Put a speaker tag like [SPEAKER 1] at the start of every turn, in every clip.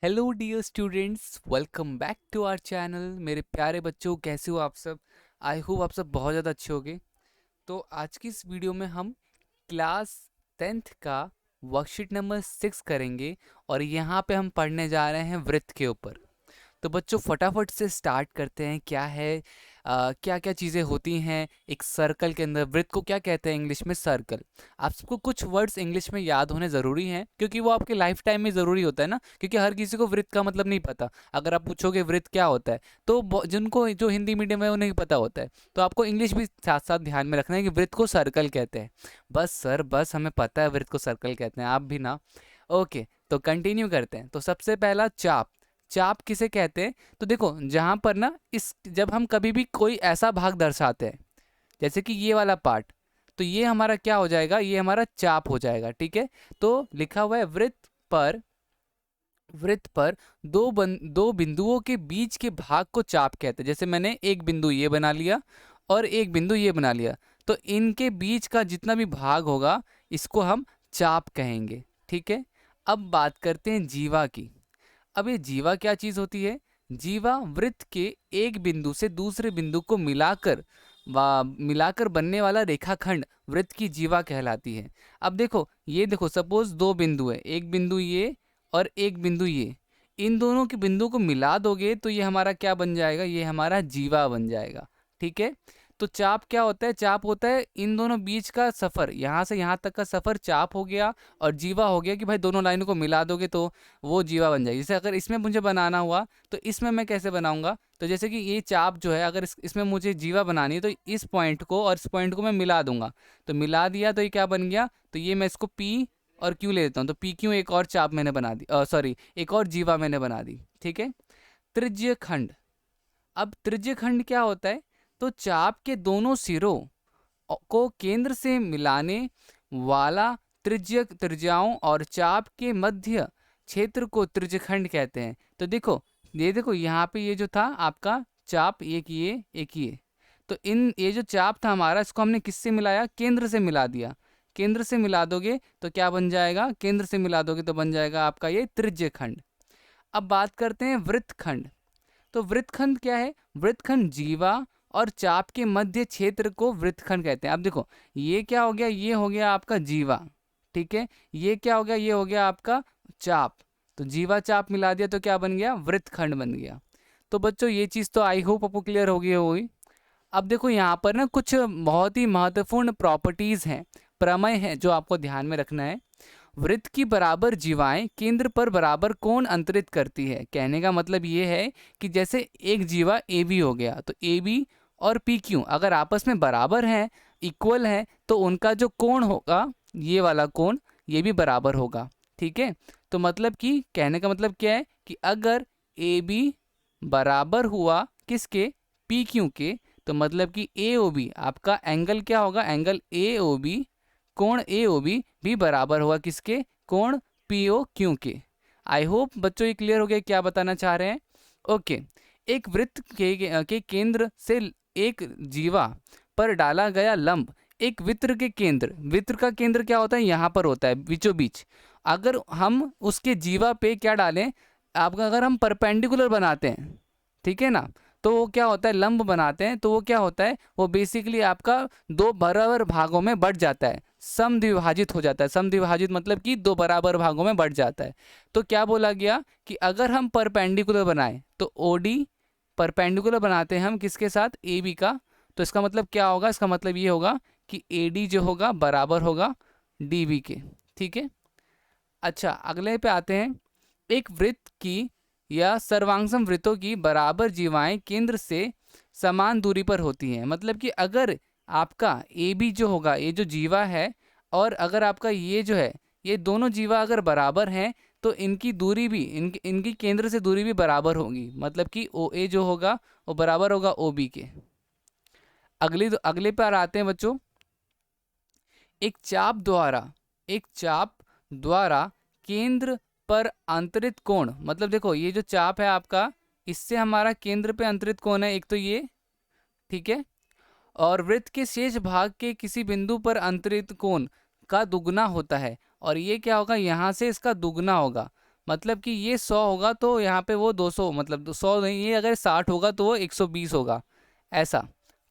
[SPEAKER 1] Hello dear students, welcome back to our channel. मेरे प्यारे बच्चों, कैसे हो आप सब? आई होप आप सब बहुत ज़्यादा अच्छे होगे। तो आज की इस वीडियो में हम क्लास 10th का वर्कशीट नंबर 6 करेंगे और यहाँ पे हम पढ़ने जा रहे हैं वृत्त के ऊपर। तो बच्चों फटाफट से स्टार्ट करते हैं। क्या है, क्या क्या चीज़ें होती हैं एक सर्कल के अंदर? वृत्त को क्या कहते हैं इंग्लिश में? सर्कल। आप सबको कुछ वर्ड्स इंग्लिश में याद होने ज़रूरी हैं, क्योंकि वो आपके लाइफ टाइम में ज़रूरी होता है ना, क्योंकि हर किसी को वृत्त का मतलब नहीं पता। अगर आप पूछोगे वृत्त क्या होता है, तो जिनको जो हिंदी मीडियम है उन्हें पता होता है। तो आपको इंग्लिश भी साथ साथ ध्यान में रखना है कि वृत्त को सर्कल कहते हैं। बस सर, बस हमें पता है वृत्त को सर्कल कहते हैं, आप भी ना। ओके, तो कंटिन्यू करते हैं। तो सबसे पहला चाप। चाप किसे कहते हैं? तो देखो, जहाँ पर ना इस जब हम कभी भी कोई ऐसा भाग दर्शाते हैं, जैसे कि ये वाला पार्ट, तो ये हमारा क्या हो जाएगा? ये हमारा चाप हो जाएगा। ठीक है, तो लिखा हुआ है वृत्त पर दो बिंदुओं के बीच के भाग को चाप कहते हैं। जैसे मैंने एक बिंदु ये बना लिया और एक बिंदु ये बना लिया, तो इनके बीच का जितना भी भाग होगा इसको हम चाप कहेंगे। ठीक है, अब बात करते हैं जीवा की। अब ये जीवा क्या चीज होती है? जीवा वृत्त के एक बिंदु से दूसरे बिंदु को मिलाकर बनने वाला रेखाखंड वृत्त की जीवा कहलाती है। अब देखो, ये देखो, सपोज दो बिंदु है, एक बिंदु ये और एक बिंदु ये। इन दोनों के बिंदु को मिला दोगे तो ये हमारा क्या बन जाएगा? ये हमारा जीवा बन जाएगा। ठीक है, तो चाप क्या होता है? चाप होता है इन दोनों बीच का सफर, यहाँ से यहाँ तक का सफर चाप हो गया। और जीवा हो गया कि भाई दोनों लाइनों को मिला दोगे तो वो जीवा बन जाएगी। जैसे अगर इसमें मुझे बनाना हुआ तो इसमें मैं कैसे बनाऊंगा? तो जैसे कि ये चाप जो है, अगर इसमें मुझे जीवा बनानी है तो इस पॉइंट को और इस पॉइंट को मैं मिला दूंगा। तो मिला दिया तो ये क्या बन गया? तो ये मैं इसको पी और क्यू ले लेता हूँ, तो पी क्यू एक और चाप मैंने बना दी, सॉरी, एक और जीवा मैंने बना दी। ठीक है, त्रिज्य खंड। अब त्रिज्य खंड क्या होता है? तो चाप के दोनों सिरों को केंद्र से मिलाने वाला त्रिज्याओं और चाप के मध्य क्षेत्र को त्रिज्यखंड कहते हैं। तो देखो, ये देखो, यहाँ पे ये जो था आपका चाप, एक ये एक ये, तो ये जो चाप था हमारा, इसको हमने किससे मिलाया? केंद्र से मिला दिया। केंद्र से मिला दोगे तो क्या बन जाएगा? केंद्र से मिला दोगे तो बन जाएगा आपका ये त्रिज्यखंड। अब बात करते हैं वृत्तखंड। तो वृत्तखंड क्या है? वृत्तखंड जीवा और चाप के मध्य क्षेत्र को वृत्तखंड कहते हैं। अब देखो, ये क्या हो गया? ये हो गया आपका जीवा। ठीक है, ये क्या हो गया? ये हो गया आपका चाप। तो जीवा चाप मिला दिया तो क्या बन गया? वृत्तखंड बन गया। तो बच्चों ये चीज़ तो आई होप आपको क्लियर हो गई होगी। अब देखो, यहाँ पर ना कुछ बहुत ही महत्वपूर्ण प्रॉपर्टीज़ हैं, प्रमेय हैं, जो आपको ध्यान में रखना है। वृत्त की बराबर जीवाएं केंद्र पर बराबर कोण अंतरित करती है। कहने का मतलब ये है कि जैसे एक जीवा ए बी हो गया, तो ए बी और पी क्यू अगर आपस में बराबर हैं, इक्वल हैं, तो उनका जो कोण होगा, ये वाला कोण, ये भी बराबर होगा। ठीक है, तो मतलब कि कहने का मतलब क्या है कि अगर ए बी बराबर हुआ किसके? पी क्यू के, तो मतलब कि ए ओ बी आपका एंगल क्या होगा? एंगल ए ओ बी, कोण ए ओ बी भी बराबर होगा किसके? कोण पी ओ क्यू के। आई होप बच्चों ये क्लियर हो गया क्या बताना चाह रहे हैं। ओके, एक वृत्त के केंद्र से एक जीवा पर डाला गया लंब एक वृत्त के केंद्र, वृत्त का केंद्र क्या होता है? यहाँ पर होता है बीचों बीच। अगर हम उसके जीवा पे क्या डालें, आपका अगर हम परपेंडिकुलर बनाते हैं, ठीक है ना, तो वो क्या होता है? लंब बनाते हैं, तो वो क्या होता है? वो बेसिकली आपका दो बराबर भागों में बढ़ जाता है, समद्विभाजित हो जाता है। समद्विभाजित मतलब कि दो बराबर भागों में बढ़ जाता है। तो क्या बोला गया कि अगर हम परपेंडिकुलर बनाएं तो ओडी परपेंडिकुलर बनाते हैं हम किसके साथ? ए बी का। तो इसका मतलब क्या होगा? इसका मतलब ये होगा कि ए डी जो होगा बराबर होगा डी बी के। ठीक है, अच्छा अगले पे आते हैं। एक वृत्त की या सर्वांगसम वृत्तों की बराबर जीवाएं केंद्र से समान दूरी पर होती हैं। मतलब कि अगर आपका ए बी जो होगा, ये जो जीवा है, और अगर आपका ये जो है, ये दोनों जीवा अगर बराबर हैं तो इनकी दूरी भी, इनकी केंद्र से दूरी भी बराबर होगी। मतलब कि ओ ए जो होगा वो बराबर होगा ओ बी के। अगले पर आते हैं बच्चों। एक चाप द्वारा केंद्र पर अंतरित कोण, मतलब देखो ये जो चाप है आपका, इससे हमारा केंद्र पे अंतरित कोण है एक तो ये, ठीक है, और वृत्त के शेष भाग के किसी बिंदु पर अंतरित कोण का दुगना होता है। और ये क्या होगा? यहाँ से इसका दुगना होगा। मतलब कि ये 100 होगा तो यहाँ पे वो 200, मतलब 100 नहीं, ये अगर 60 होगा तो वो 120 होगा, ऐसा।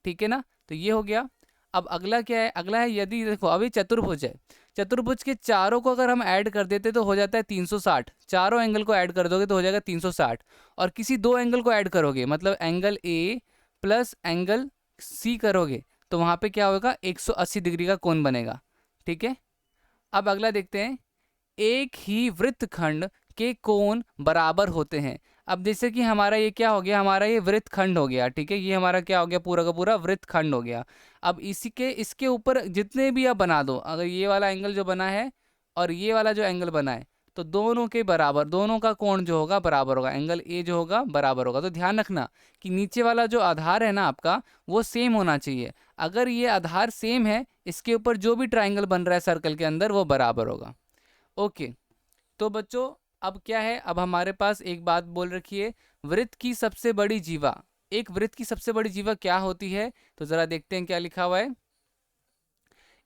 [SPEAKER 1] ठीक है ना, तो ये हो गया। अब अगला क्या है, अगला है यदि, देखो अभी चतुर्भुज है, चतुर्भुज के चारों को अगर हम ऐड कर देते तो हो जाता है 360, चारों एंगल को ऐड कर दोगे तो हो जाएगा 360, और किसी दो एंगल को ऐड करोगे, मतलब angle A plus angle C करोगे, तो वहाँ पे क्या होगा, 180 डिग्री का कोण बनेगा। ठीक है, अब अगला देखते हैं, एक ही वृत्तखंड के कोण बराबर होते हैं। अब जैसे कि हमारा ये क्या हो गया, हमारा ये वृत्तखंड हो गया, ठीक है, ये हमारा क्या हो गया, पूरा का पूरा वृत्तखंड हो गया। अब इसी के इसके ऊपर जितने भी आप बना दो, अगर ये वाला एंगल जो बना है और ये वाला जो एंगल बना है, तो दोनों के बराबर, दोनों का कोण जो होगा बराबर होगा, एंगल ए जो होगा बराबर होगा। तो ध्यान रखना कि नीचे वाला जो आधार है ना आपका, वो सेम होना चाहिए। अगर ये आधार सेम है, इसके ऊपर जो भी ट्राइंगल बन रहा है सर्कल के अंदर, वो बराबर होगा। ओके, तो बच्चों अब क्या है, अब हमारे पास एक बात बोल रखी है, वृत्त की सबसे बड़ी जीवा, एक वृत्त की सबसे बड़ी जीवा क्या होती है, तो जरा देखते हैं क्या लिखा हुआ है।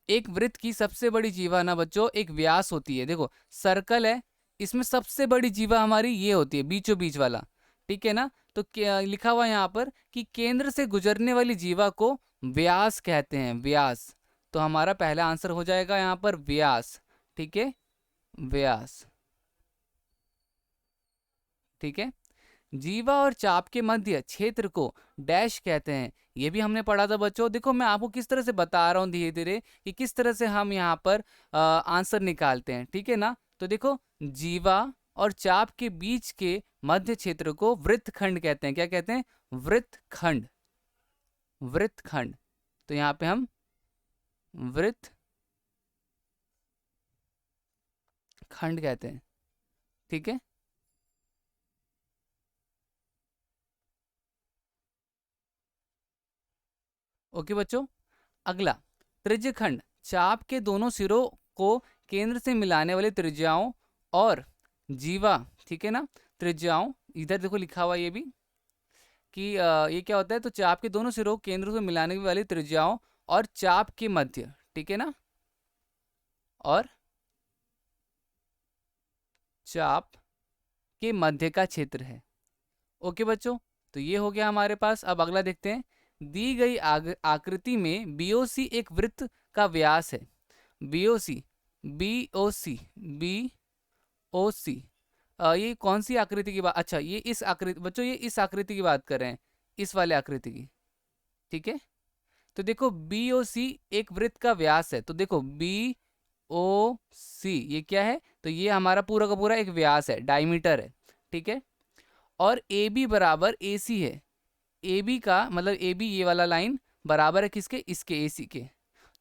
[SPEAKER 1] एक वृत्त की सबसे बड़ी जीवा ना बच्चों एक व्यास होती है। देखो सर्कल है, इसमें सबसे बड़ी जीवा हमारी ये होती है, बीचों बीच वाला। ठीक है ना, तो क्या लिखा हुआ है यहाँ पर कि केंद्र से गुजरने वाली जीवा को व्यास कहते हैं, व्यास। तो हमारा पहला आंसर हो जाएगा यहाँ पर व्यास। ठीक है, व्यास। ठीक है, जीवा और चाप के मध्य क्षेत्र को डैश कहते हैं, ये भी हमने पढ़ा था बच्चों। देखो मैं आपको किस तरह से बता रहा हूँ धीरे धीरे कि किस तरह से हम यहाँ पर आंसर निकालते हैं। ठीक है ना, तो देखो जीवा और चाप के बीच के मध्य क्षेत्र को वृत्तखंड कहते हैं। क्या कहते हैं, वृत्तखंड, वृत्तखंड। तो यहाँ पे हम वृत्तखंड कहते हैं। ठीक है, ओके बच्चों। अगला, त्रिज्यखंड, चाप के दोनों सिरों को केंद्र से मिलाने वाली त्रिज्याओं और जीवा, ठीक है ना, त्रिज्याओं, इधर देखो लिखा हुआ ये भी कि ये क्या होता है, तो चाप के दोनों सिरों को केंद्र से मिलाने वाली त्रिज्याओं और चाप के मध्य, ठीक है ना, और चाप के मध्य का क्षेत्र है। ओके बच्चों, तो ये हो गया हमारे पास। अब अगला देखते हैं, दी गई आकृति में बीओसी एक वृत्त का व्यास है। बीओसी, बीओसी, बीओसी, ये कौन सी आकृति की बात, अच्छा ये इस आकृति बच्चों, ये इस आकृति की बात कर रहे हैं, इस वाले आकृति की। ठीक है, तो देखो बीओसी एक वृत्त का व्यास है, तो देखो बी ओ सी ये क्या है, तो ये हमारा पूरा का पूरा एक व्यास है, डायमीटर है। ठीक है, और ए बी बराबर ए सी है। ए बी का मतलब ए बी ये वाला लाइन बराबर है किसके, इसके, ए सी के।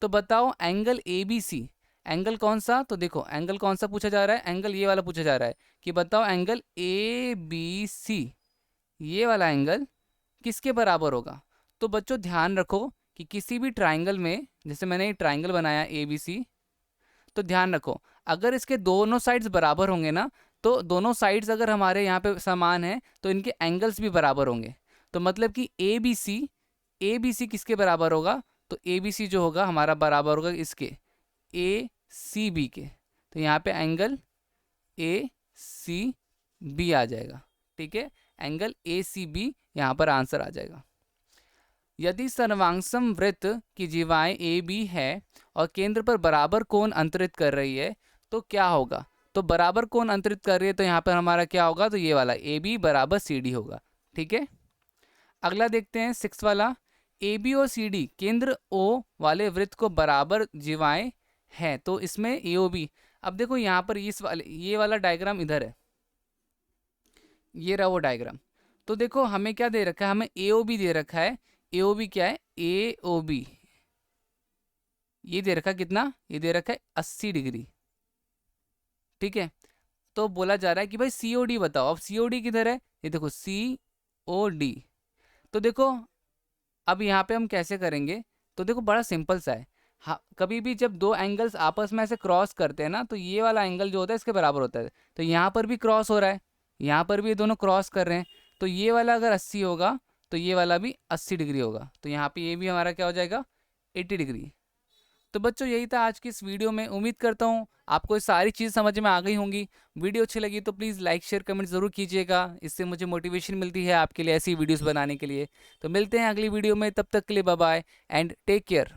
[SPEAKER 1] तो बताओ angle A B C, angle कौन सा, तो देखो एंगल कौन सा पूछा जा रहा है, एंगल ये वाला पूछा जा रहा है कि बताओ एंगल ए बी सी, ये वाला एंगल किसके बराबर होगा। तो बच्चों ध्यान रखो कि किसी भी ट्राइंगल में, जैसे मैंने ये ट्राइंगल बनाया ए बी सी, तो ध्यान रखो अगर इसके दोनों साइड्स बराबर होंगे ना, तो दोनों साइड्स अगर हमारे यहाँ पे समान है तो इनके एंगल्स भी बराबर होंगे। तो मतलब कि ए बी सी किसके बराबर होगा, तो ए बी सी जो होगा हमारा बराबर होगा इसके, ए सी बी के। तो यहाँ पे एंगल ए सी बी आ जाएगा। ठीक है, एंगल ए सी बी यहाँ पर आंसर आ जाएगा। यदि सर्वांगसम वृत्त की जीवाएं ए बी है और केंद्र पर बराबर कोण अंतरित कर रही है तो क्या होगा, तो बराबर कोण अंतरित कर रही है तो यहाँ पर हमारा क्या होगा, तो ये वाला ए बी बराबर सी डी होगा। ठीक है, अगला देखते हैं 6 वाला, ए बी और सी डी केंद्र ओ वाले वृत्त को बराबर जीवाएं हैं, तो इसमें ए ओ बी। अब देखो यहाँ पर इस वाले ये वाला डायग्राम इधर है, ये रहा वो डायग्राम। तो देखो हमें क्या दे रखा है, हमें ए ओ बी दे रखा है। ए ओ बी क्या है, ए ओ बी ये दे रखा है कितना, ये दे रखा है 80 डिग्री। ठीक है, तो बोला जा रहा है कि भाई सी ओ डी बताओ। अब सी ओ डी किधर है, ये देखो सी ओ डी। तो देखो अब यहाँ पे हम कैसे करेंगे, तो देखो बड़ा सिंपल सा है। हाँ, कभी भी जब दो एंगल्स आपस में ऐसे क्रॉस करते हैं ना, तो ये वाला एंगल जो होता है इसके बराबर होता है। तो यहाँ पर भी क्रॉस हो रहा है, यहाँ पर भी ये दोनों क्रॉस कर रहे हैं, तो ये वाला अगर 80 होगा तो ये वाला भी 80 डिग्री होगा। तो यहाँ पे ये भी हमारा क्या हो जाएगा, 80 डिग्री। तो तो बच्चों यही था आज की इस वीडियो में। उम्मीद करता हूँ आपको ये सारी चीज़ समझ में आ गई होंगी। वीडियो अच्छी लगी तो प्लीज़ लाइक शेयर कमेंट ज़रूर कीजिएगा, इससे मुझे मोटिवेशन मिलती है आपके लिए ऐसी वीडियोस बनाने के लिए। तो मिलते हैं अगली वीडियो में, तब तक के लिए bye bye and take care.